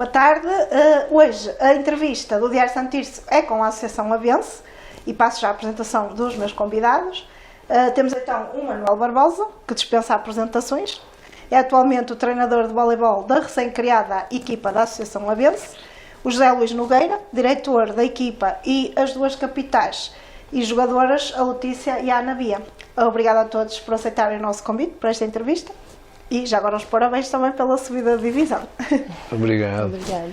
Boa tarde. Hoje a entrevista do Diário Santo Tirso é com a Associação Abenço e passo já a apresentação dos meus convidados. Temos então o Manuel Barbosa, que dispensa apresentações. É atualmente o treinador de voleibol da recém-criada equipa da Associação Abenço. O José Luís Nogueira, diretor da equipa, e as duas capitães e jogadoras, a Letícia e a Ana Bia. Obrigada a todos por aceitarem o nosso convite para esta entrevista. E já agora os parabéns também pela subida de divisão. Obrigado. Obrigada.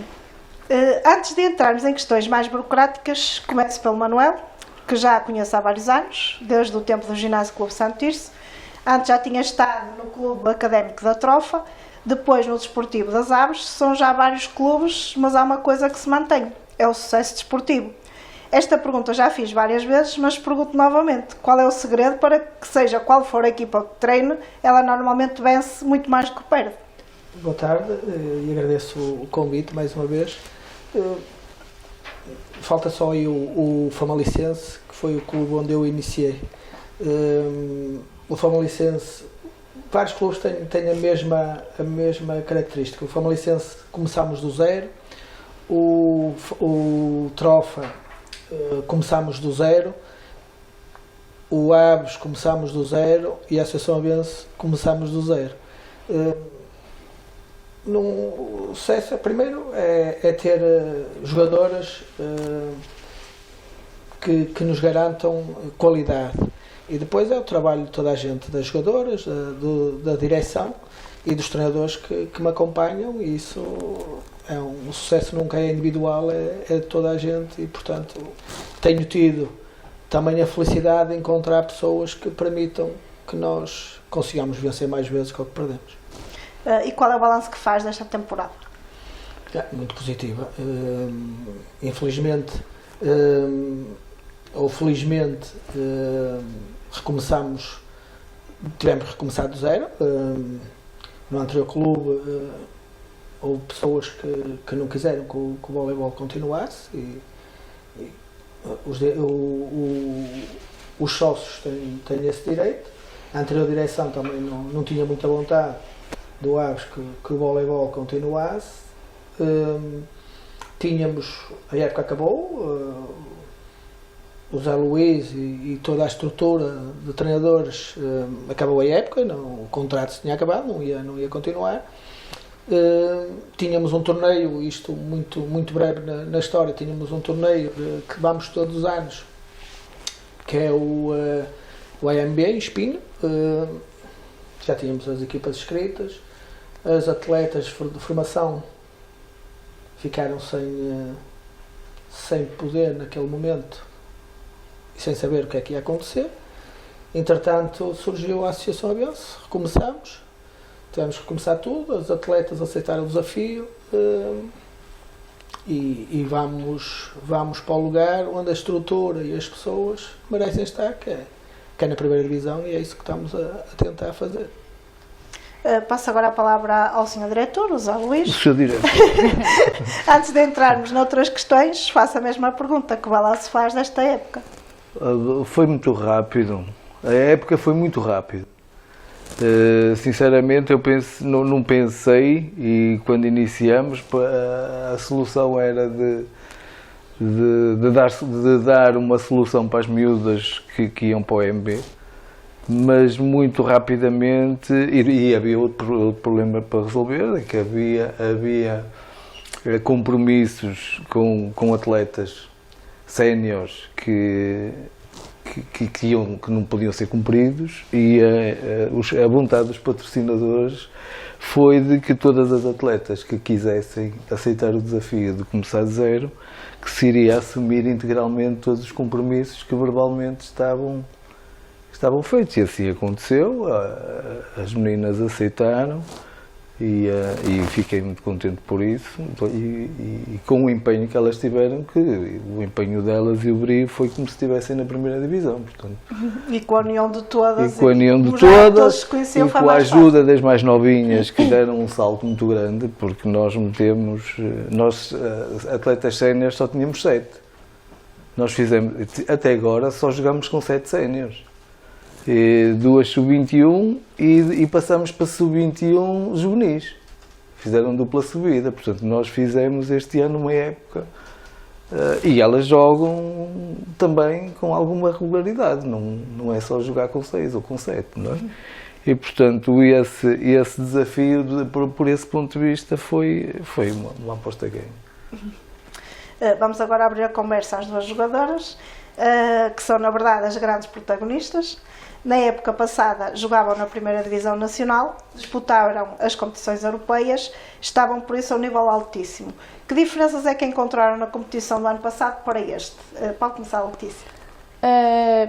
Antes de entrarmos em questões mais burocráticas, começo pelo Manuel, que já conheço há vários anos, desde o tempo do Ginásio Clube Santo Tirso. Antes já tinha estado no Clube Académico da Trofa, depois no Desportivo das Aves. São já vários clubes, mas há uma coisa que se mantém, é o sucesso desportivo. Esta pergunta já fiz várias vezes, mas pergunto novamente, qual é o segredo para que, seja qual for a equipa que treine, ela normalmente vence muito mais do que perde? Boa tarde e agradeço o convite mais uma vez. Falta só aí o Famalicense, que foi o clube onde eu iniciei. O Famalicense, vários clubes têm a mesma característica. O Famalicense começámos do zero, o Trofa começámos do zero, o Aves começámos do zero e a Associação Abenço começámos do zero. O sucesso, primeiro, é ter jogadoras que nos garantam qualidade. E depois é o trabalho de toda a gente, das jogadoras, da direção e dos treinadores que me acompanham, e isso é o sucesso nunca é individual, é de toda a gente, e portanto tenho tido também a felicidade de encontrar pessoas que permitam que nós consigamos vencer mais vezes que o que perdemos. E qual é o balanço que faz desta temporada? Muito positiva. Infelizmente, ou felizmente, tivemos que recomeçar do zero. No anterior clube houve pessoas que não quiseram que o voleibol continuasse e os sócios têm esse direito. A anterior direção também não tinha muita vontade do Aves que o voleibol continuasse. A época acabou, o Zé Luís e toda a estrutura de treinadores, acabou a época, o contrato se tinha acabado, não ia continuar. Tínhamos um torneio, isto muito breve na história, tínhamos um torneio que vamos todos os anos, que é o AMB em Espinho. Já tínhamos as equipas inscritas, as atletas de formação ficaram sem poder naquele momento e sem saber o que é que ia acontecer. Entretanto, surgiu a Associação Abenço, recomeçámos, tivemos que recomeçar tudo, os atletas aceitaram o desafio e vamos para o lugar onde a estrutura e as pessoas merecem estar, que é na primeira divisão, e é isso que estamos a tentar fazer. Passo agora a palavra ao Sr. Diretor, o Zé Luís. O Sr. Diretor. Antes de entrarmos noutras questões, faço a mesma pergunta: que balanço faz desta época? Foi muito rápido. A época foi muito rápida. Sinceramente, eu não pensei, e quando iniciamos, a solução era de dar uma solução para as miúdas que iam para o MB, mas muito rapidamente, e havia outro problema para resolver, que havia compromissos com atletas séniores que não podiam ser cumpridos, e a vontade dos patrocinadores foi de que todas as atletas que quisessem aceitar o desafio de começar de zero, que se iria assumir integralmente todos os compromissos que verbalmente estavam feitos, e assim aconteceu. As meninas aceitaram e fiquei muito contente por isso, e com o empenho que elas tiveram, que o empenho delas e o brilho foi como se estivessem na primeira divisão, portanto. E com a união de todas, e com a união de todas, e com a ajuda das mais novinhas, que deram um salto muito grande, porque nós atletas séniores só tínhamos 7. Nós até agora só jogamos com 7 séniores. 2 sub-21 e passamos para sub-21 juvenis. fizeram dupla subida, portanto nós fizemos este ano uma época e elas jogam também com alguma regularidade, não é só jogar com 6 ou com 7, não é? E portanto esse desafio, por esse ponto de vista, foi uma aposta ganha. Vamos agora abrir a conversa às duas jogadoras, que são na verdade as grandes protagonistas. Na época passada jogavam na primeira divisão nacional, disputaram as competições europeias, estavam por isso a um nível altíssimo. Que diferenças é que encontraram na competição do ano passado para este? Pode começar, Letícia.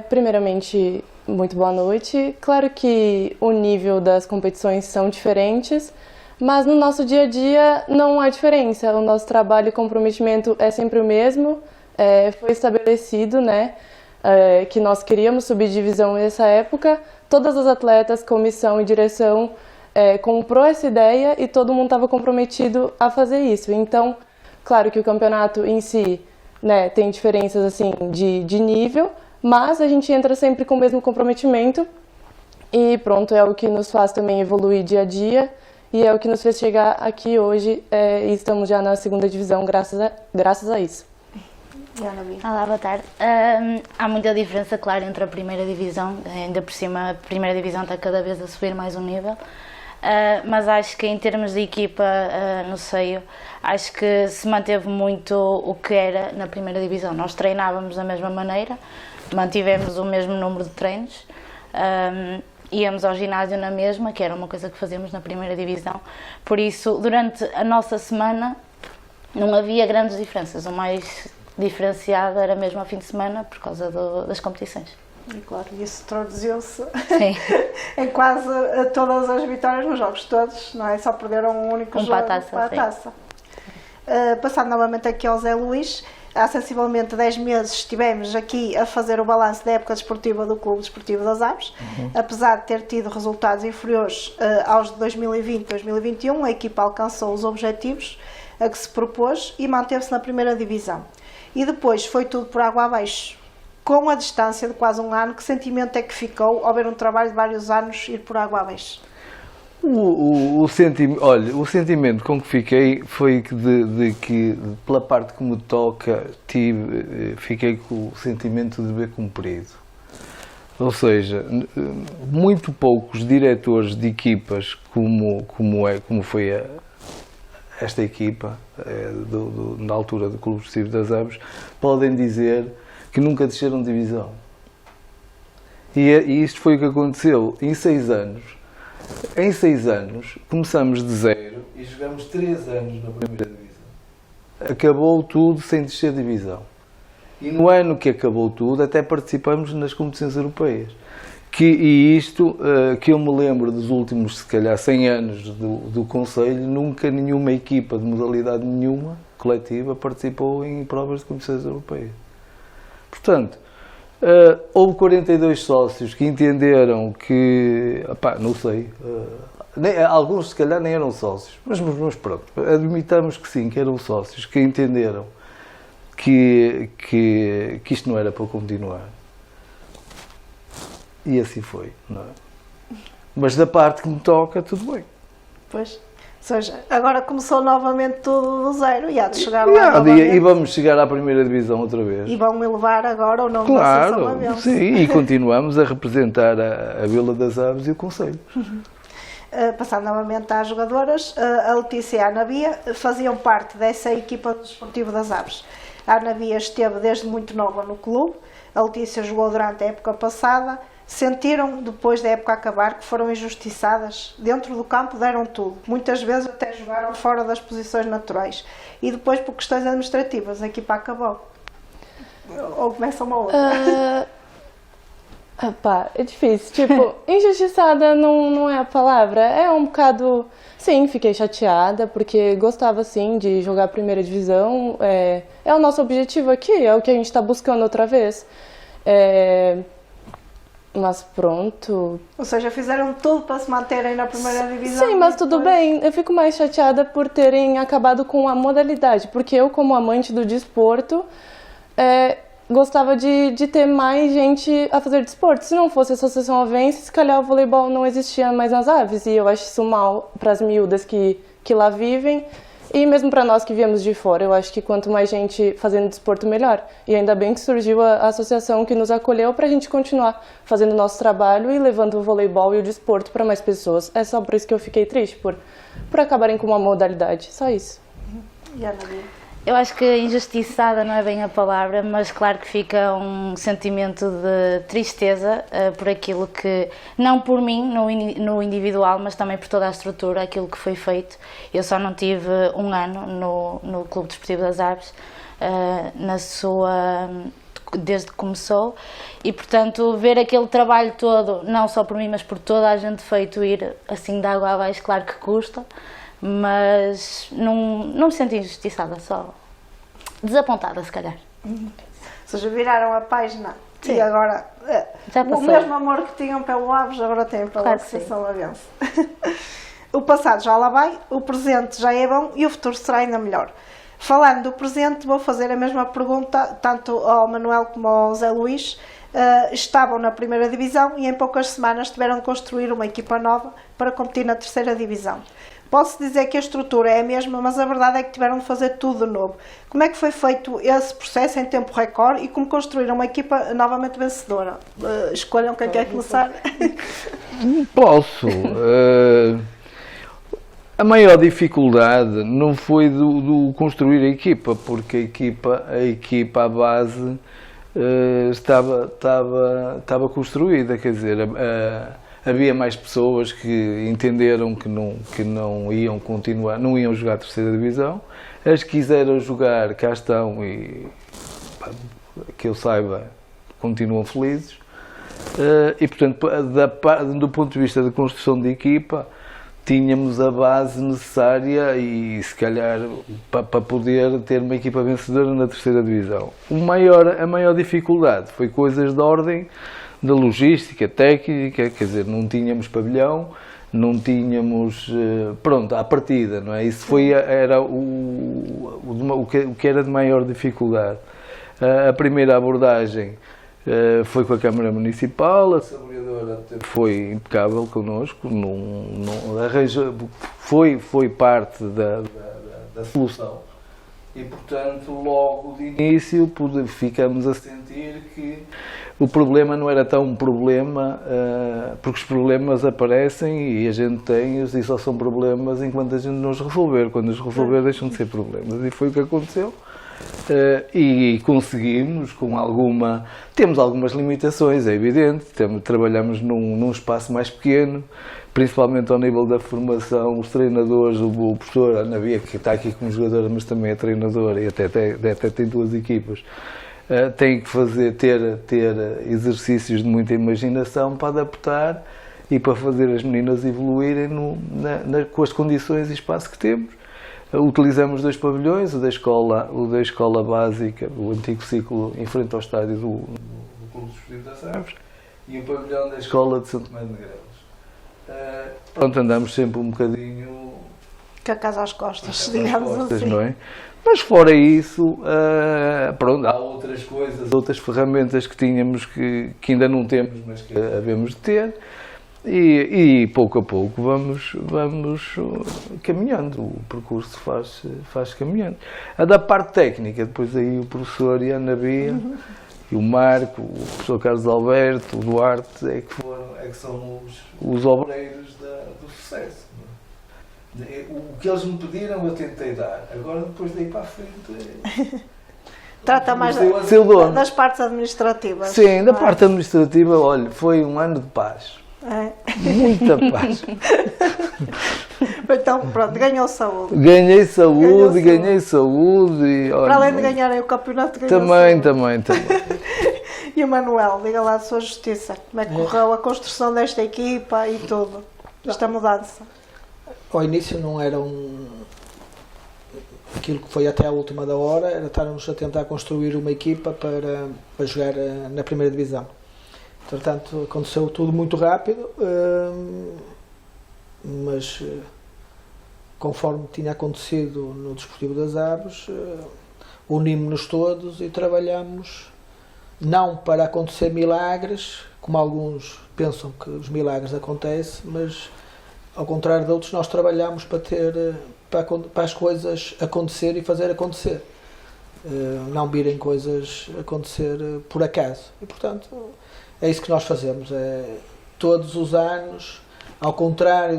Primeiramente, muito boa noite. Claro que o nível das competições são diferentes, mas no nosso dia a dia não há diferença. O nosso trabalho e comprometimento é sempre o mesmo. Foi estabelecido, né, que nós queríamos subir divisão nessa época. Todas as atletas, comissão e direção comprou essa ideia e todo mundo estava comprometido a fazer isso. Então, claro que o campeonato em si, né, tem diferenças assim de nível, mas a gente entra sempre com o mesmo comprometimento e pronto, é o que nos faz também evoluir dia a dia e é o que nos fez chegar aqui hoje e estamos já na segunda divisão graças a isso. Olá, boa tarde. Há muita diferença, claro, entre a primeira divisão, ainda por cima a primeira divisão está cada vez a subir mais um nível, mas acho que em termos de equipa no seio, acho que se manteve muito o que era na primeira divisão. Nós treinávamos da mesma maneira, mantivemos o mesmo número de treinos, íamos ao ginásio na mesma, que era uma coisa que fazíamos na primeira divisão, por isso durante a nossa semana não havia grandes diferenças, o mais diferenciado era mesmo ao fim de semana por causa das competições. E claro, isso traduziu-se Sim. em quase todas as vitórias nos jogos todos, não é? Só perderam um único jogo para a taça. Passando novamente aqui ao Zé Luís, há sensivelmente 10 meses estivemos aqui a fazer o balanço da época desportiva do Clube Desportivo das Aves. Apesar de ter tido resultados inferiores aos de 2020-2021, a equipa alcançou os objetivos a que se propôs e manteve-se na primeira divisão. E depois foi tudo por água abaixo. Com a distância de quase um ano, que sentimento é que ficou ao ver um trabalho de vários anos ir por água abaixo? O sentimento com que fiquei foi que pela parte que me toca, fiquei com o sentimento de dever cumprido. Ou seja, muito poucos diretores de equipas como foi esta equipa, na altura do Clube Desportivo das Aves, podem dizer que nunca desceram de divisão. E isto foi o que aconteceu em 6 anos. Em 6 anos, começamos de 0 e jogamos 3 anos na primeira divisão. Acabou tudo sem descer de divisão. E no ano que acabou tudo, até participamos nas competições europeias. E isto, que eu me lembro dos últimos, se calhar, 100 anos do Conselho, nunca nenhuma equipa de modalidade nenhuma, coletiva, participou em provas de competições europeias. Portanto, houve 42 sócios que entenderam que, não sei, alguns se calhar nem eram sócios, mas pronto, admitamos que sim, que eram sócios, que entenderam que isto não era para continuar. E assim foi, não é? Mas da parte que me toca, tudo bem. Pois, ou seja, agora começou novamente tudo do zero e há de chegar lá novamente. E vamos chegar à primeira divisão outra vez. E vão elevar agora o nome da Associação Avense. Sim, e continuamos a representar a Vila das Aves e o Conselho. Passando novamente às jogadoras, a Letícia e a Ana Bia faziam parte dessa equipa do Desportivo das Aves. A Ana Bia esteve desde muito nova no clube, a Letícia jogou durante a época passada. Sentiram, depois da época acabar, que foram injustiçadas? Dentro do campo deram tudo. Muitas vezes até jogaram fora das posições naturais. E depois, por questões administrativas, a equipa acabou. Ou começa uma outra. É difícil. Tipo, injustiçada não é a palavra. É um bocado... Sim, fiquei chateada, porque gostava, sim, de jogar a primeira divisão. É o nosso objetivo aqui, é o que a gente está buscando outra vez. Mas pronto. Ou seja, fizeram tudo para se manterem na primeira divisão. Sim, mas tudo bem. Eu fico mais chateada por terem acabado com a modalidade, porque eu, como amante do desporto, gostava de ter mais gente a fazer desporto. Se não fosse a Associação Avense, se calhar o voleibol não existia mais nas Aves, e eu acho isso mal para as miúdas que que lá vivem. E mesmo para nós que viemos de fora, eu acho que quanto mais gente fazendo desporto, melhor. E ainda bem que surgiu a associação que nos acolheu para a gente continuar fazendo o nosso trabalho e levando o voleibol e o desporto para mais pessoas. É só por isso que eu fiquei triste, por acabarem com uma modalidade, só isso. E a Ana Bia? Eu acho que injustiçada não é bem a palavra, mas claro que fica um sentimento de tristeza por aquilo que, não por mim no individual, mas também por toda a estrutura, aquilo que foi feito. Eu só não tive um ano no Clube Desportivo das Aves, desde que começou, e portanto ver aquele trabalho todo, não só por mim, mas por toda a gente feito, ir assim de água abaixo, claro que custa. Mas não me sinto injustiçada, só desapontada, se calhar. Ou seja, viraram a página. Sim. E agora Já o passou. mesmo amor que tinham pelo Aves, agora têm pela Claro que Associação Avense. O passado já lá vai, o presente já é bom e o futuro será ainda melhor. Falando do presente, vou fazer a mesma pergunta tanto ao Manuel como ao Zé Luís. Estavam na primeira divisão e em poucas semanas tiveram de construir uma equipa nova para competir na terceira divisão. Posso dizer que a estrutura é a mesma, mas a verdade é que tiveram de fazer tudo de novo. Como é que foi feito esse processo em tempo recorde e como construíram uma equipa novamente vencedora? Escolham quem quer começar. Posso. A maior dificuldade não foi do construir a equipa, porque a equipa à base estava construída, quer dizer, havia mais pessoas que entenderam que não iam continuar, não iam jogar a terceira divisão. As que quiseram jogar, cá estão e, que eu saiba, continuam felizes. E, portanto, do ponto de vista da construção de equipa, tínhamos a base necessária e, se calhar, para poder ter uma equipa vencedora na terceira divisão. A maior dificuldade foi coisas de ordem da logística, técnica, quer dizer, não tínhamos pavilhão, não tínhamos, pronto, à partida, não é? Isso era o que era de maior dificuldade. A primeira abordagem foi com a Câmara Municipal, a saboreadora foi impecável connosco, foi parte da solução. E, portanto, logo de início ficamos a sentir que o problema não era tão um problema, porque os problemas aparecem e a gente tem-os e só são problemas enquanto a gente não os resolver. Quando os resolver deixam de ser problemas. E foi o que aconteceu. E conseguimos, temos algumas limitações, é evidente, trabalhamos num espaço mais pequeno, principalmente ao nível da formação, os treinadores, o professor Ana Bia, que está aqui como jogadora, mas também é treinadora e até tem duas equipas, tem que ter exercícios de muita imaginação para adaptar e para fazer as meninas evoluírem com as condições e espaço que temos. Utilizamos 2 pavilhões, o da escola básica, o antigo ciclo em frente ao estádio do Clube Desportivo das Aves, e o pavilhão da escola de Santo Tomé de Negreiros. Pronto, andamos sempre um bocadinho Com a casa às costas, digamos assim. Não é? Mas fora isso, pronto, há outras coisas, outras ferramentas que tínhamos que ainda não temos, mas que havemos de ter. E pouco a pouco vamos caminhando, o percurso faz caminhando. A da parte técnica, depois aí o professor e a Ana Bia, e o Marco, o professor Carlos Alberto, o Duarte, é que são os obreiros do sucesso. O que eles me pediram eu tentei dar, agora depois daí para a frente... Trata mais das partes administrativas. Sim, da parte administrativa, olha, foi um ano de paz. É. Muita paz. Então, pronto, ganhou saúde. Ganhei saúde. E, olha, para além de ganharem o campeonato, ganhou saúde. Também. E o Manuel, diga lá a sua justiça. Como é que correu a construção desta equipa e tudo? Esta mudança? Ao início não era aquilo que foi até à última da hora, era estarmos a tentar construir uma equipa para jogar na primeira divisão. Portanto, aconteceu tudo muito rápido, mas conforme tinha acontecido no Desportivo das Aves, unimos-nos todos e trabalhamos não para acontecer milagres, como alguns pensam que os milagres acontecem, mas ao contrário de outros, nós trabalhamos para ter para as coisas acontecer e fazer acontecer. Não virem coisas acontecer por acaso. E, portanto, é isso que nós fazemos. Todos os anos, ao contrário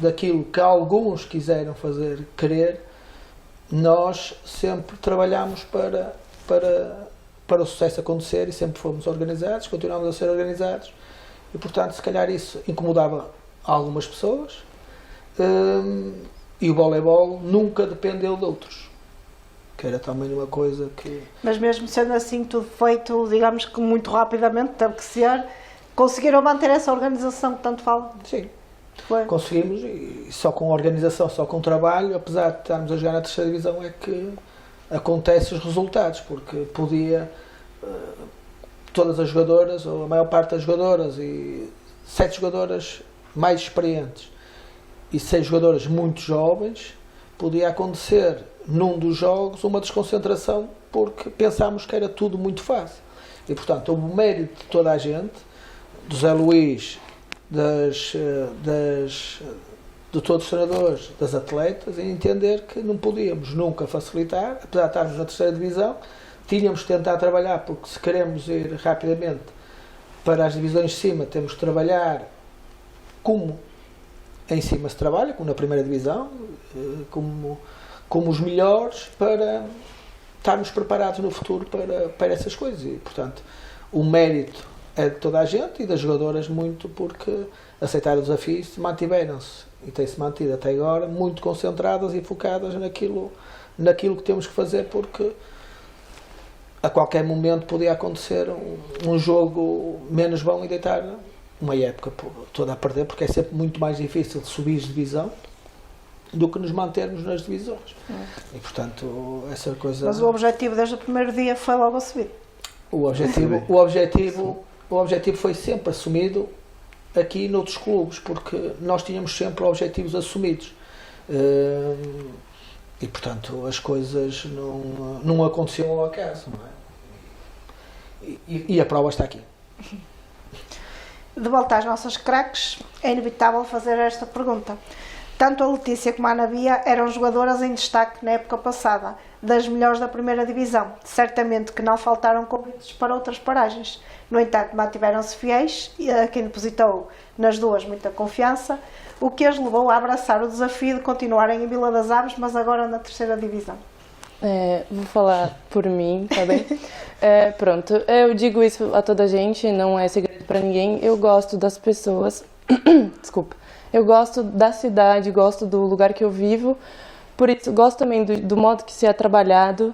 daquilo que alguns quiseram querer, nós sempre trabalhamos para o sucesso acontecer e sempre fomos organizados, continuamos a ser organizados e, portanto, se calhar isso incomodava algumas pessoas e o voleibol nunca dependeu de outros, que era também uma coisa que... Mas mesmo sendo assim tudo feito, digamos que muito rapidamente, teve que ser, conseguiram manter essa organização que tanto falam? Sim. Foi. Conseguimos, e só com organização, só com trabalho, apesar de estarmos a jogar na terceira divisão, é que acontecem os resultados, porque podia todas as jogadoras, ou a maior parte das jogadoras, e 7 jogadoras mais experientes e 6 jogadoras muito jovens, podia acontecer num dos jogos uma desconcentração, porque pensámos que era tudo muito fácil. E, portanto, houve o mérito de toda a gente, do Zé Luís, de todos os treinadores, das atletas, em entender que não podíamos nunca facilitar, apesar de estarmos na terceira divisão, tínhamos de tentar trabalhar, porque se queremos ir rapidamente para as divisões de cima, temos de trabalhar como em cima se trabalha, como na primeira divisão, como os melhores, para estarmos preparados no futuro para essas coisas. E, portanto, o mérito é de toda a gente e das jogadoras muito, porque aceitaram o desafio e mantiveram-se e têm-se mantido até agora muito concentradas e focadas naquilo que temos que fazer, porque a qualquer momento podia acontecer um jogo menos bom e deitar uma época toda a perder, porque é sempre muito mais difícil subir de divisão do que nos mantermos nas divisões. E, portanto, essa coisa... Mas o objetivo desde o primeiro dia foi logo a subir. O objetivo foi sempre assumido aqui noutros clubes, porque nós tínhamos sempre objetivos assumidos. E, portanto, as coisas não aconteciam ao acaso, não é? E a prova está aqui. De volta às nossas craques, é inevitável fazer esta pergunta. Tanto a Letícia como a Ana Bia eram jogadoras em destaque na época passada, das melhores da primeira divisão. Certamente que não faltaram convites para outras paragens. No entanto, mantiveram-se fiéis, a quem depositou nas duas muita confiança, o que as levou a abraçar o desafio de continuarem em Vila das Aves, mas agora na terceira divisão. Vou falar por mim, tá bem? Pronto, eu digo isso a toda a gente, não é segredo para ninguém. Eu gosto das pessoas, desculpa, eu gosto da cidade, gosto do lugar que eu vivo, por isso gosto também do modo que se é trabalhado.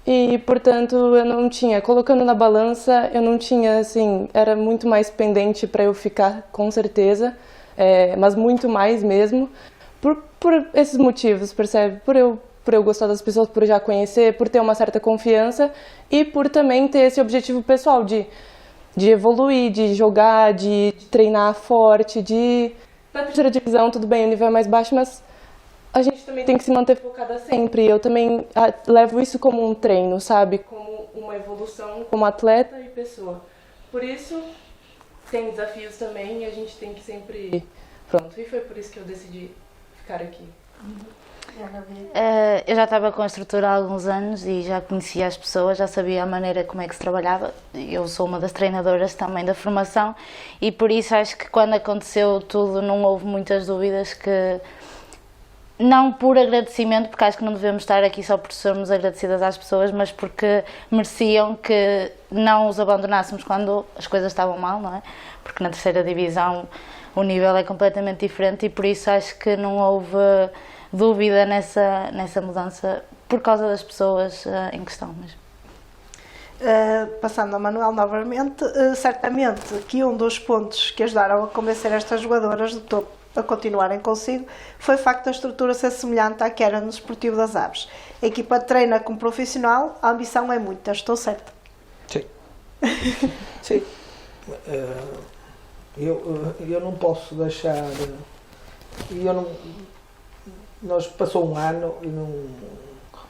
E, portanto, eu não tinha, colocando na balança, eu não tinha, assim, era muito mais pendente para eu ficar, com certeza, mas muito mais mesmo, por esses motivos, percebe? Por eu gostar das pessoas, por eu já conhecer, por ter uma certa confiança e por também ter esse objetivo pessoal de evoluir, de jogar, de treinar forte, na terceira divisão, tudo bem, o nível é mais baixo, mas a gente também tem que se manter focada sempre. Eu também levo isso como um treino, sabe? Como uma evolução como atleta e pessoa. Por isso, tem desafios também e a gente tem que sempre... Pronto, e foi por isso que eu decidi ficar aqui. Eu já estava com a estrutura há alguns anos e já conhecia as pessoas, já sabia a maneira como é que se trabalhava. Eu sou uma das treinadoras também da formação e por isso acho que quando aconteceu tudo não houve muitas dúvidas que... Não por agradecimento, porque acho que não devemos estar aqui só por sermos agradecidas às pessoas, mas porque mereciam que não os abandonássemos quando as coisas estavam mal, não é? Porque na terceira divisão o nível é completamente diferente e por isso acho que não houve dúvida nessa mudança por causa das pessoas em questão mesmo. Passando ao Manuel novamente, certamente que um dos pontos que ajudaram a convencer estas jogadoras do topo a continuarem consigo foi o facto da estrutura ser semelhante à que era no Desportivo das Aves. A equipa treina como profissional, a ambição é muita, estou certa? Sim. Sim. Eu não posso deixar... Nós passou um ano e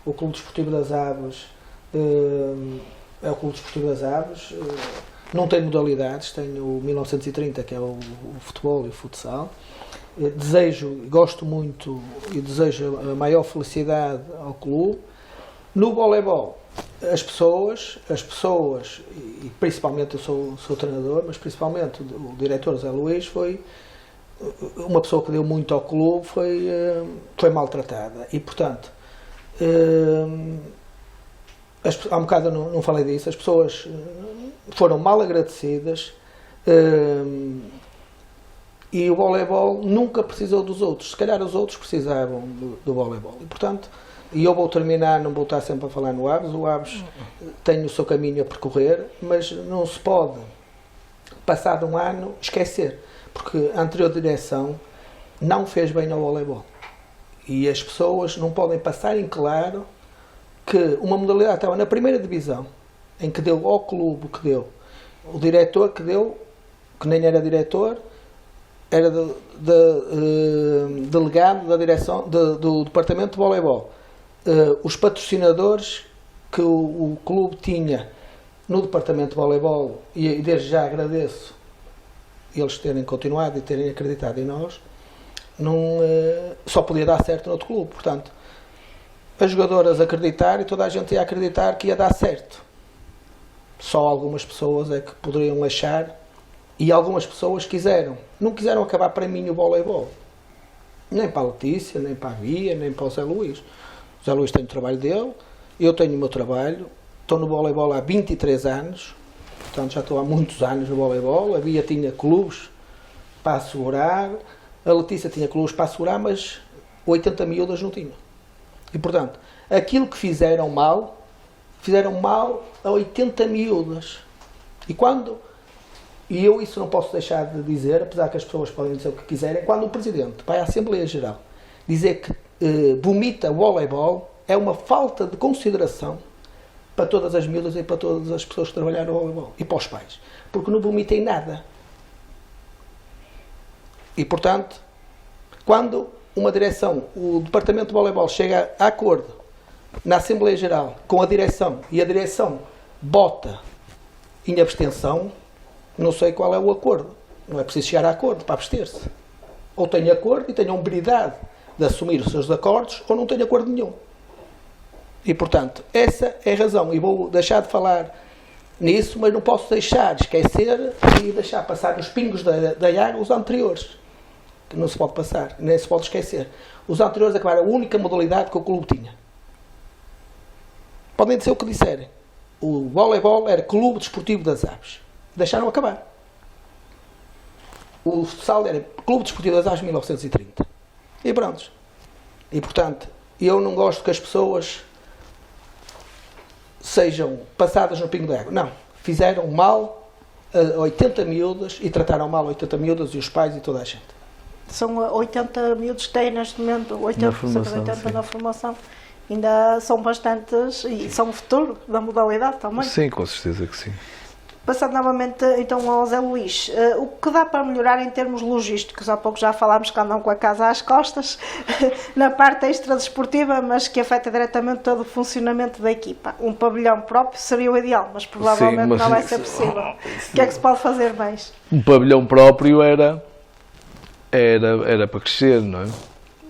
o Clube Desportivo das Aves é o Clube Desportivo das Aves, não tem modalidades, tem o 1930 que é o futebol e o futsal, gosto muito e desejo a maior felicidade ao clube. No voleibol, as pessoas, e principalmente eu sou treinador, mas principalmente o diretor Zé Luís foi uma pessoa que deu muito ao clube, foi maltratada. E, portanto, há um bocado eu não falei disso, as pessoas foram mal agradecidas, e o voleibol nunca precisou dos outros. Se calhar os outros precisavam do voleibol. E, portanto, eu vou terminar, não vou estar sempre a falar no Aves. O Aves tem o seu caminho a percorrer, mas não se pode, passado um ano, esquecer. Porque a anterior direção não fez bem ao voleibol. E as pessoas não podem passar em claro que uma modalidade estava na primeira divisão, em que deu ao clube o que deu. O diretor que deu, que nem era diretor, era delegado da direção do departamento de voleibol. Os patrocinadores que o clube tinha no departamento de voleibol, e desde já agradeço eles terem continuado e terem acreditado em nós, só podia dar certo no outro clube. Portanto, as jogadoras acreditar e toda a gente ia acreditar que ia dar certo. Só algumas pessoas é que poderiam achar, e algumas pessoas não quiseram acabar para mim o voleibol. Nem para a Letícia, nem para a Bia, nem para o Zé Luís. O Zé Luís tem o trabalho dele, eu tenho o meu trabalho, estou no voleibol há 23 anos, portanto já estou há muitos anos no voleibol. A Bia tinha clubes para assegurar, a Letícia tinha clubes para assegurar, mas 80 miúdas não tinham. E, portanto, aquilo que fizeram mal a 80 miúdas. E eu isso não posso deixar de dizer, apesar que as pessoas podem dizer o que quiserem, quando o Presidente vai à Assembleia Geral dizer que vomita o voleibol, é uma falta de consideração para todas as miúdas e para todas as pessoas que trabalharam no voleibol, e para os pais, porque não vomitem nada. E, portanto, quando uma direção, o departamento de voleibol chega a acordo na Assembleia Geral com a direção, e a direção vota em abstenção, não sei qual é o acordo. Não é preciso chegar a acordo para abster-se. Ou tem acordo e tem a humildade de assumir os seus acordos, ou não tem acordo nenhum. E, portanto, essa é a razão. E vou deixar de falar nisso, mas não posso deixar de esquecer e deixar passar nos pingos da água os anteriores. Que não se pode passar, nem se pode esquecer. Os anteriores acabaram a única modalidade que o clube tinha. Podem dizer o que disserem. O voleibol era Clube Desportivo das Aves. Deixaram acabar. O futsal era Clube Desportivo das Aves de 1930. E pronto. E, portanto, eu não gosto que as pessoas sejam passadas no pingo d'água. Não. Fizeram mal a 80 miúdas e trataram mal a 80 miúdas e os pais e toda a gente. São 80 miúdos que têm neste momento, 80 na formação. Ainda são bastantes e são o futuro da modalidade também. Sim, com certeza que sim. Passando novamente então ao Zé Luís, o que dá para melhorar em termos logísticos? Há pouco já falámos que andam com a casa às costas, na parte extra-desportiva, mas que afeta diretamente todo o funcionamento da equipa. Um pavilhão próprio seria o ideal, mas provavelmente não vai ser possível. O que é que se pode fazer mais? Um pavilhão próprio era para crescer, não é?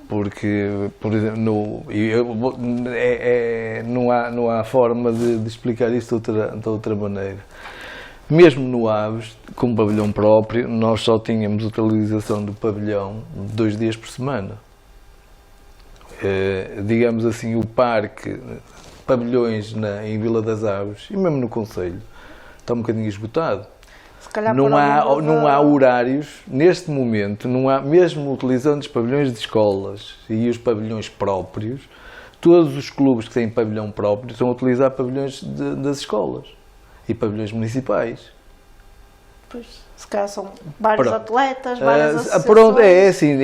Porque, por exemplo, não há forma de explicar isto de outra maneira. Mesmo no Aves, com um pavilhão próprio, nós só tínhamos utilização do pavilhão 2 dias por semana. Digamos assim, o parque, pavilhões em Vila das Aves e mesmo no Concelho, está um bocadinho esgotado. Não há horários, neste momento, mesmo utilizando os pavilhões de escolas e os pavilhões próprios, todos os clubes que têm pavilhão próprio estão a utilizar pavilhões das escolas e pavilhões municipais. Pois, se calhar são vários atletas, várias associações. Pronto, assim,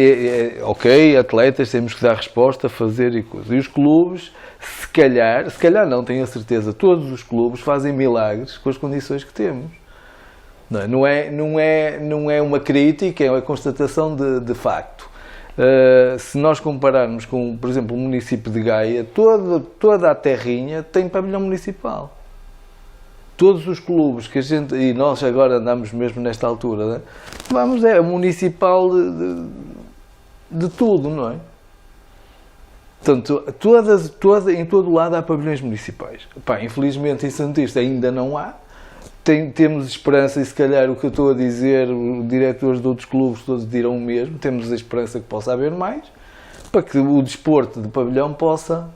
ok, atletas, temos que dar resposta, fazer e coisas. E os clubes, se calhar não, tenho a certeza, todos os clubes fazem milagres com as condições que temos. Não é uma crítica, é uma constatação de facto. Se nós compararmos com, por exemplo, o município de Gaia, toda a terrinha tem pavilhão municipal. Todos os clubes que a gente, e nós agora andamos mesmo nesta altura, né? Municipal de tudo, não é? Portanto, em todo lado há pavilhões municipais. Pá, infelizmente em Santo Tirso ainda não há. Temos esperança, e se calhar o que eu estou a dizer, os diretores de outros clubes todos dirão o mesmo, temos a esperança que possa haver mais, para que o desporto de pavilhão possa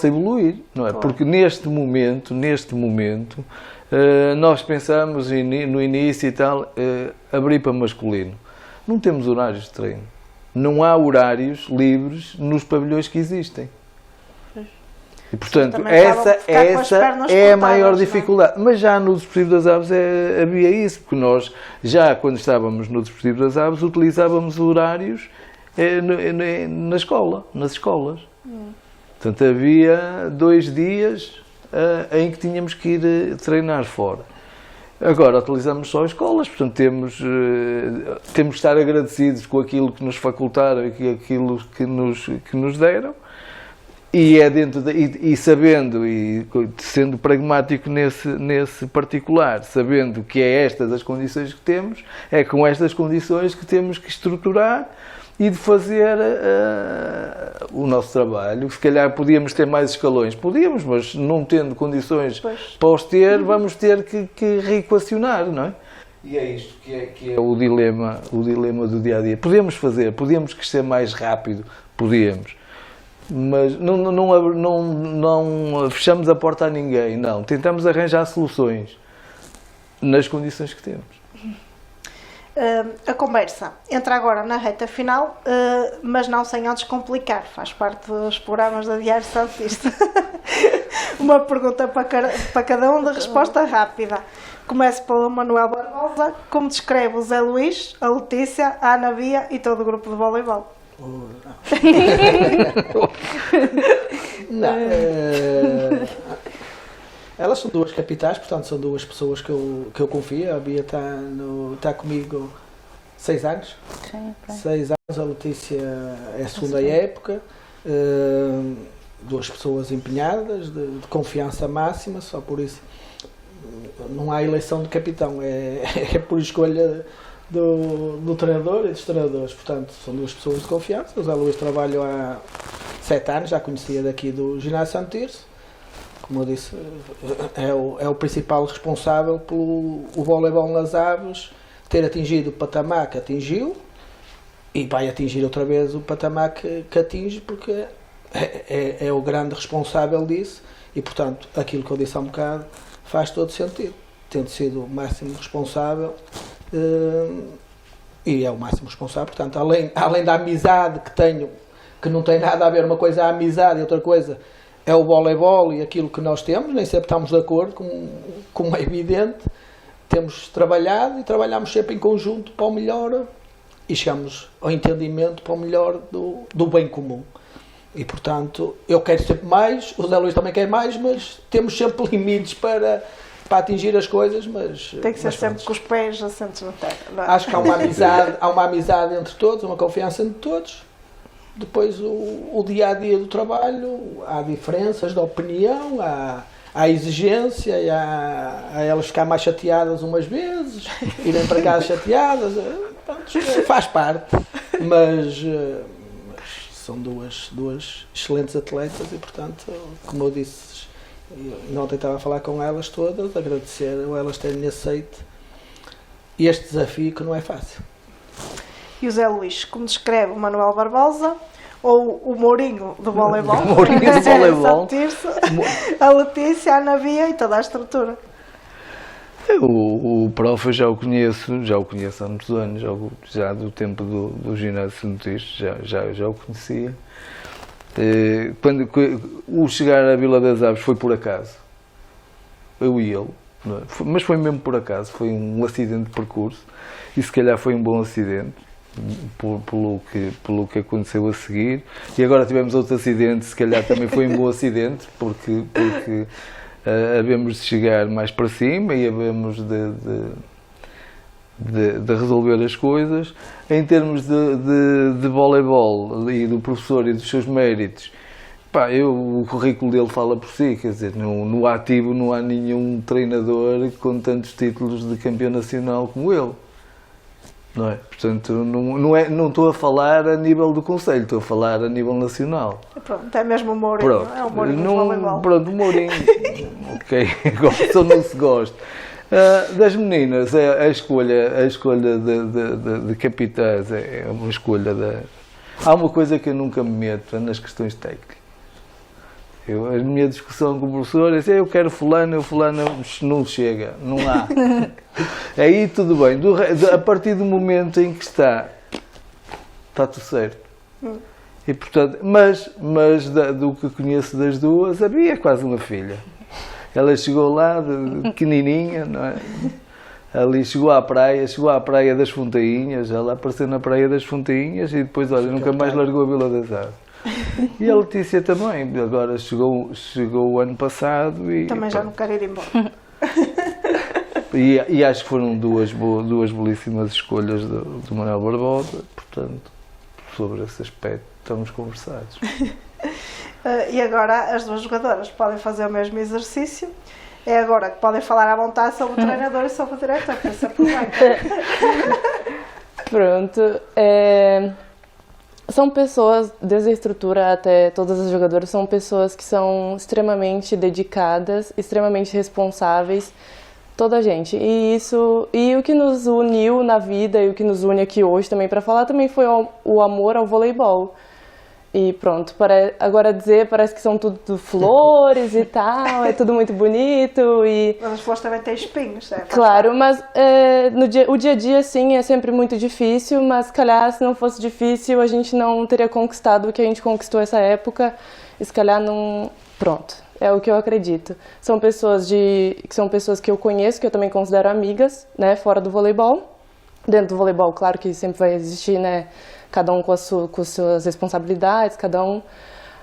evoluir, não é? Claro. Porque neste momento, nós pensamos no início e tal, abrir para masculino. Não temos horários de treino. Não há horários livres nos pavilhões que existem. E, portanto, Também acabam essa por ficar com as pernas é a cortadas, maior não é? dificuldade. Mas já no Desportivo das Aves havia isso, porque nós, já quando estávamos no Desportivo das Aves, utilizávamos horários nas escolas. Portanto, havia 2 dias em que tínhamos que ir treinar fora. Agora utilizamos só escolas, portanto temos que estar agradecidos com aquilo que nos facultaram e aquilo que nos deram. E é e sabendo, e sendo pragmático nesse particular, sabendo que é estas as condições que temos, é com estas condições que temos que estruturar e de fazer o nosso trabalho. Se calhar podíamos ter mais escalões, podíamos, mas não tendo condições para os ter, vamos ter que reequacionar, não é? E é isto que é o dilema do dia-a-dia. Podemos crescer mais rápido, podíamos. Mas não fechamos a porta a ninguém, não. Tentamos arranjar soluções nas condições que temos. A conversa entra agora na reta final, mas não sem antes complicar. Faz parte dos programas da Diário Santista. Uma pergunta para cada um, de resposta rápida. Começo pelo Manuel Barbosa. Como descreve o Zé Luís, a Letícia, a Ana Bia e todo o grupo de voleibol? Não, elas são 2 capitães, portanto são 2 pessoas que eu confio. A Bia está comigo 6 anos. Sim, 6 anos, a Letícia é a segunda época. 2 pessoas empenhadas, de confiança máxima, só por isso não há eleição de capitão, é por escolha do treinador e dos treinadores. Portanto, são 2 pessoas de confiança. O Zé Luís trabalha há 7 anos, já conhecia daqui do Ginásio Santo Tirso. Como eu disse, é o principal responsável pelo voleibol nas Aves ter atingido o patamar que atingiu e vai atingir outra vez o patamar que atinge, porque é o grande responsável disso e, portanto, aquilo que eu disse há um bocado faz todo sentido. Tendo sido o máximo responsável, e é o máximo responsável, portanto, além da amizade que tenho, que não tem nada a ver, uma coisa é a amizade e outra coisa é o voleibol e aquilo que nós temos, nem sempre estamos de acordo, como é evidente, temos trabalhado e trabalhamos sempre em conjunto para o melhor e chegamos ao entendimento para o melhor do bem comum. E, portanto, eu quero sempre mais, o Zé Luís também quer mais, mas temos sempre limites para atingir as coisas, mas... Tem que ser sempre com os pés assentos na terra. Não é? Acho que há uma amizade entre todos, uma confiança entre todos. Depois o dia-a-dia do trabalho, há diferenças de opinião, há exigência, há elas ficar mais chateadas umas vezes, irem para casa chateadas, pronto, faz parte. Mas são duas excelentes atletas e, portanto, como eu disse, ontem estava a falar com elas todas, agradecer a elas terem aceito este desafio que não é fácil. E o Zé Luís, como descreve o Manuel Barbosa, ou o Mourinho do voleibol, O Mourinho do voleibol. a Letícia, a Ana Bia e toda a estrutura. O prof eu já o conheço há muitos anos, já do tempo do Ginásio Santo Tirso, já o conhecia. Quando o chegar à Vila das Aves foi por acaso, eu e ele, não é? Mas foi mesmo por acaso, foi um acidente de percurso e se calhar foi um bom acidente pelo que aconteceu a seguir, e agora tivemos outro acidente, se calhar também foi um bom acidente porque havemos de chegar mais para cima e havemos de resolver as coisas. Em termos de voleibol e do professor e dos seus méritos, o currículo dele fala por si, quer dizer, no ativo não há nenhum treinador com tantos títulos de campeão nacional como ele. não é? Portanto, não estou a falar a nível do Conselho, estou a falar a nível nacional. Pronto, é mesmo o Mourinho, Pronto, é o Mourinho do voleibol. pronto, o Mourinho, ok, gosta ou não se gosta. Das meninas, a escolha de capitães é uma escolha Há uma coisa que eu nunca me meto, é nas questões técnicas. A minha discussão com o professor é assim, eu quero fulano não chega, não há. Aí tudo bem, a partir do momento em que está tudo certo. E, portanto, mas do que conheço das duas, a Bia é quase uma filha. Ela chegou lá, pequenininha, não é? Ali chegou à praia das Fontainhas, ela apareceu na praia das Fontainhas e depois, olha, nunca mais largou a Vila das Aves. E a Letícia também, agora chegou o ano passado e... Também já não quero ir embora. E acho que foram duas belíssimas escolhas do Manuel Barbosa, portanto, sobre esse aspecto estamos conversados. E agora as duas jogadoras podem fazer o mesmo exercício. É agora que podem falar à vontade sobre o treinador e sobre o diretor, por isso aproveita. Pronto. São pessoas, desde a estrutura até todas as jogadoras, são pessoas que são extremamente dedicadas, extremamente responsáveis, toda a gente. E o que nos uniu na vida e o que nos une aqui hoje também para falar também foi o amor ao voleibol. E pronto, agora dizer, parece que são tudo flores e tal, é tudo muito bonito e... Mas as flores também têm espinhos, certo? Claro, mas o dia a dia, sim, é sempre muito difícil, mas se calhar se não fosse difícil a gente não teria conquistado o que a gente conquistou essa época, e se calhar não... Pronto, é o que eu acredito. São pessoas que eu conheço, que eu também considero amigas, né, fora do voleibol. Dentro do voleibol, claro que sempre vai existir, né, cada um com as suas responsabilidades, cada um.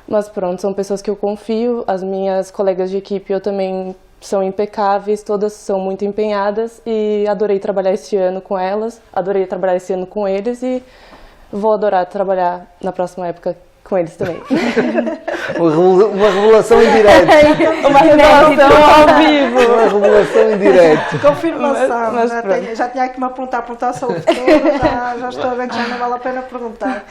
Mas pronto, são pessoas que eu confio. As minhas colegas de equipe eu também são impecáveis, todas são muito empenhadas e adorei trabalhar esse ano com elas, adorei trabalhar esse ano com eles e vou adorar trabalhar na próxima época com eles também. Uma revelação em direto. Uma revelação ao vivo. Uma revelação em direto. Confirmação. Mas já tinha aqui uma perguntar sobre o futuro, já estou a ver que já não vale a pena perguntar.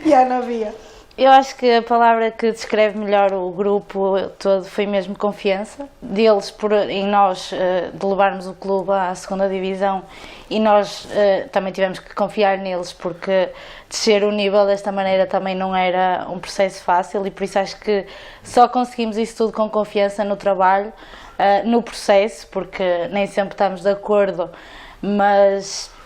E a Ana Bia? Eu acho que a palavra que descreve melhor o grupo todo foi mesmo confiança, deles em nós de levarmos o clube à segunda divisão e nós também tivemos que confiar neles porque descer o nível desta maneira também não era um processo fácil e por isso acho que só conseguimos isso tudo com confiança no trabalho, no processo, porque nem sempre estamos de acordo, mas...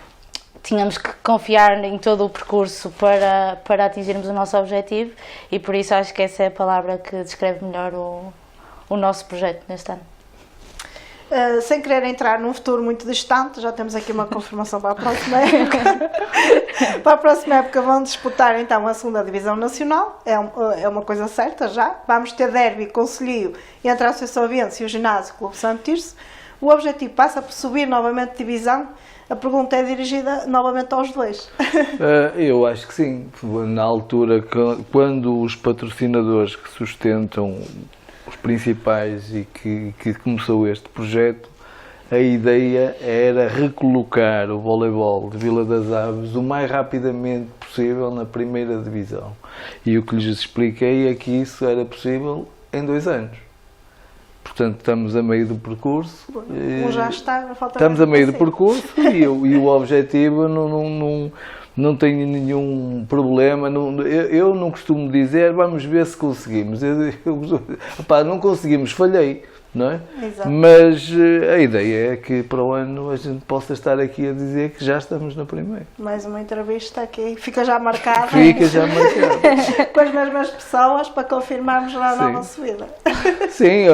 Tínhamos que confiar em todo o percurso para atingirmos o nosso objetivo e por isso acho que essa é a palavra que descreve melhor o nosso projeto neste ano. Sem querer entrar num futuro muito distante, já temos aqui uma confirmação para a próxima época. Para a próxima época vão disputar então a segunda divisão nacional, é uma coisa certa já. Vamos ter derby concelhio entre a Associação Aviense e o Ginásio Clube Santo Tirso. O objetivo passa por subir novamente de divisão. A pergunta é dirigida novamente aos dois. Eu acho que sim. Na altura, quando os patrocinadores que sustentam os principais e que começou este projeto, a ideia era recolocar o voleibol de Vila das Aves o mais rapidamente possível na primeira divisão. E o que lhes expliquei é que isso era possível em 2 anos. Portanto, estamos a meio do percurso. Já está, falta estamos a meio do percurso e o objetivo não tenho nenhum problema. Eu não costumo dizer, vamos ver se conseguimos. Não conseguimos, falhei. Não é? Exato. Mas a ideia é que para o ano a gente possa estar aqui a dizer que já estamos na primeira. Mais uma entrevista aqui, fica já marcada. Fica já marcada. Com as mesmas pessoas para confirmarmos já a nova subida. Sim,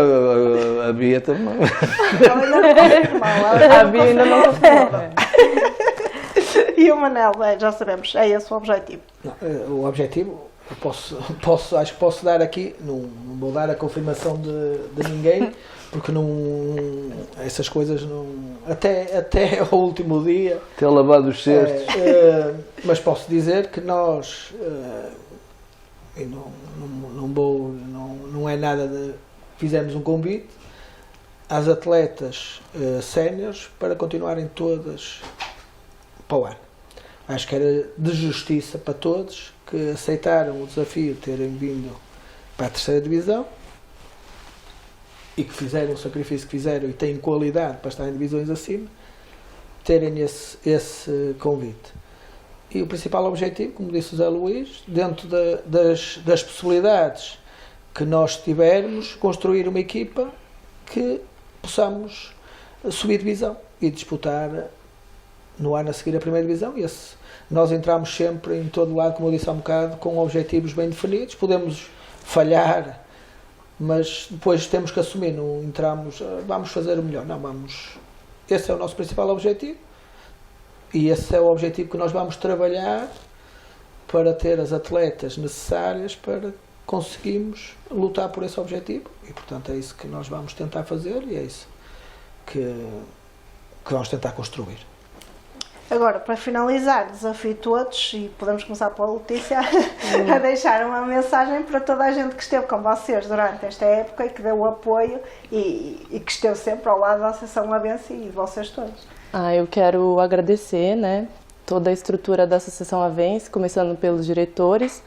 a Bia também. A Bia ainda não confirmou. E o Manel, já sabemos, é esse o objetivo. O objetivo, eu acho que posso dar aqui, não vou dar a confirmação de ninguém, porque essas coisas não. Até ao último dia. Até lavado os cestos. Mas posso dizer que nós. Não é nada de. Fizemos um convite às atletas séniores para continuarem todas para o ano. Acho que era de justiça para todos que aceitaram o desafio de terem vindo para a terceira divisão e que fizeram o sacrifício que fizeram e têm qualidade para estar em divisões acima, terem esse convite. E o principal objetivo, como disse o Zé Luís, dentro das possibilidades que nós tivermos, construir uma equipa que possamos subir divisão e disputar no ano a seguir a primeira divisão. Nós entramos sempre em todo lado, como eu disse há um bocado, com objetivos bem definidos. Podemos falhar, mas depois temos que assumir, não entramos, vamos fazer o melhor. Não, esse é o nosso principal objetivo e esse é o objetivo que nós vamos trabalhar para ter as atletas necessárias para conseguirmos lutar por esse objetivo. E, portanto, é isso que nós vamos tentar fazer e é isso que vamos tentar construir. Agora, para finalizar, desafio todos, e podemos começar pela Letícia, a deixar uma mensagem para toda a gente que esteve com vocês durante esta época e que deu o apoio e que esteve sempre ao lado da Associação Avense e de vocês todos. Eu quero agradecer, né, toda a estrutura da Associação Avense, começando pelos diretores,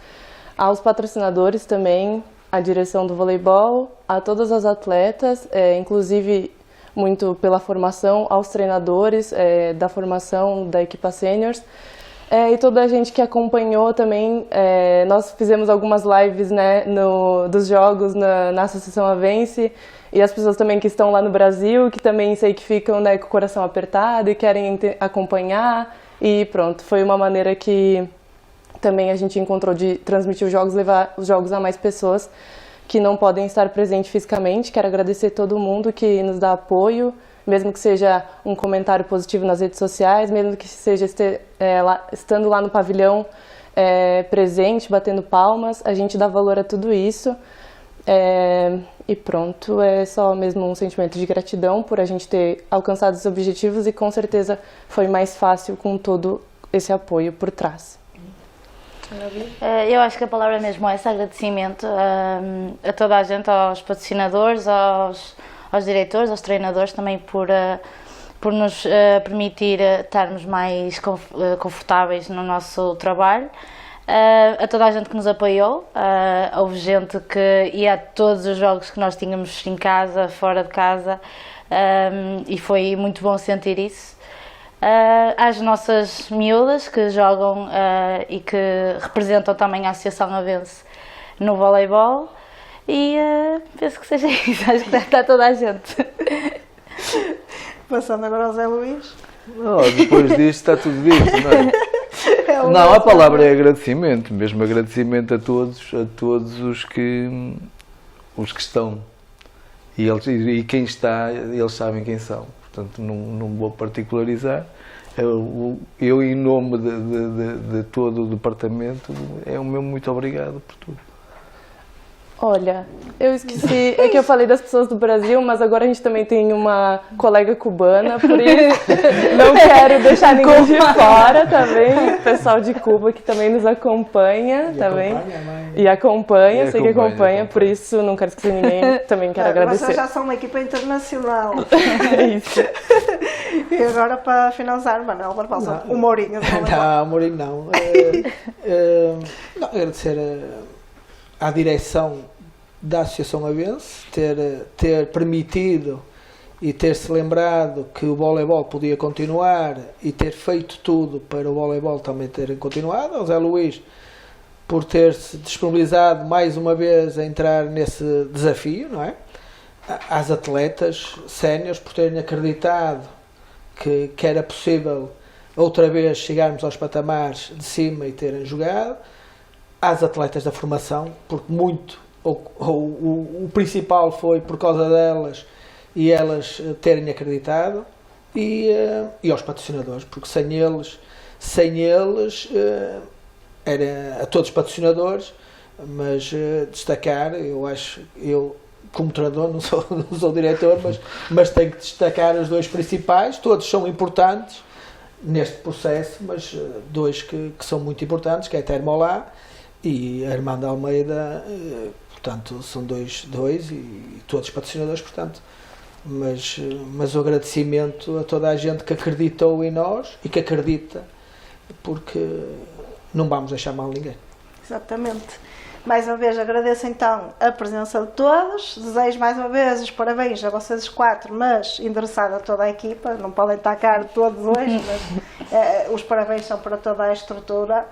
aos patrocinadores também, à direção do voleibol, a todas as atletas, inclusive muito pela formação, aos treinadores da formação da equipa seniors e toda a gente que acompanhou também. Nós fizemos algumas lives, né, dos jogos na Associação Avense e as pessoas também que estão lá no Brasil, que também sei que ficam, né, com o coração apertado e querem acompanhar e pronto, foi uma maneira que também a gente encontrou de transmitir os jogos, levar os jogos a mais pessoas que não podem estar presentes fisicamente. Quero agradecer todo mundo que nos dá apoio, mesmo que seja um comentário positivo nas redes sociais, mesmo que seja estando lá no pavilhão presente, batendo palmas, a gente dá valor a tudo isso. E pronto, é só mesmo um sentimento de gratidão por a gente ter alcançado os objetivos e com certeza foi mais fácil com todo esse apoio por trás. Eu acho que a palavra é mesmo essa, agradecimento a toda a gente, aos patrocinadores, aos diretores, aos treinadores também por nos permitir estarmos mais confortáveis no nosso trabalho, a toda a gente que nos apoiou, houve gente que ia a todos os jogos que nós tínhamos em casa, fora de casa, e foi muito bom sentir isso. Às nossas miúdas que jogam e que representam também a Associação Avense no voleibol e penso que seja isso, acho que está toda a gente. Passando agora ao Zé Luís. Depois disto está tudo dito, não é? Não, a palavra é agradecimento, mesmo agradecimento a todos os que estão e quem está, eles sabem quem são. Portanto, não vou particularizar. Eu em nome de todo o departamento, o meu muito obrigado por tudo. Olha, eu esqueci, é que eu falei das pessoas do Brasil, mas agora a gente também tem uma colega cubana, por isso não quero deixar ninguém de fora também, o pessoal de Cuba que também nos acompanha, sei que acompanha, por isso não quero esquecer ninguém, também quero agradecer. Vocês já são uma equipa internacional. É isso. E agora para finalizar, Manuel Barbosa, o Mourinho. Não, o Mourinho não. Agradecer à direção da Associação Avense ter permitido e ter-se lembrado que o voleibol podia continuar e ter feito tudo para o voleibol também terem continuado, ao Zé Luís por ter-se disponibilizado mais uma vez a entrar nesse desafio, não é? Às atletas séniores por terem acreditado que era possível outra vez chegarmos aos patamares de cima e terem jogado, às atletas da formação, porque o principal foi por causa delas e elas terem acreditado, e aos patrocinadores, porque sem eles era a todos os patrocinadores, mas destacar, eu como treinador não sou diretor, mas tenho que destacar os dois principais, todos são importantes neste processo, mas dois que são muito importantes, que é a Termolá e a Armando Almeida, portanto são dois e todos os patrocinadores, portanto mas o agradecimento a toda a gente que acreditou em nós e que acredita, porque não vamos deixar mal ninguém. Exatamente. Mais uma vez agradeço então a presença de todos, desejo mais uma vez os parabéns a vocês os 4, mas endereçado a toda a equipa, não podem estar cá todos hoje, mas os parabéns são para toda a estrutura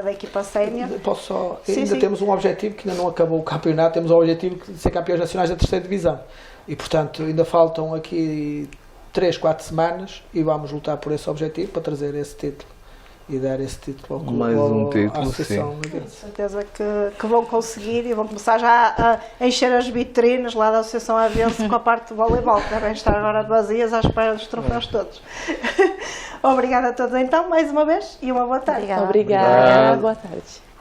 da equipa sénior. Posso só, Sim, ainda sim. temos um objetivo que ainda não acabou o campeonato, temos o objetivo de ser campeões nacionais da 3ª divisão e portanto ainda faltam aqui 3, 4 semanas e vamos lutar por esse objetivo para trazer esse título e dar esse título ao clube, Mais um título, à Associação sim. Com certeza que vão conseguir e vão começar já a encher as vitrines lá da Associação Avense com a parte de voleibol, que devem estar agora vazias à espera dos troféus todos. Obrigada a todos então, mais uma vez, e uma boa tarde. Obrigada. Obrigada, boa tarde.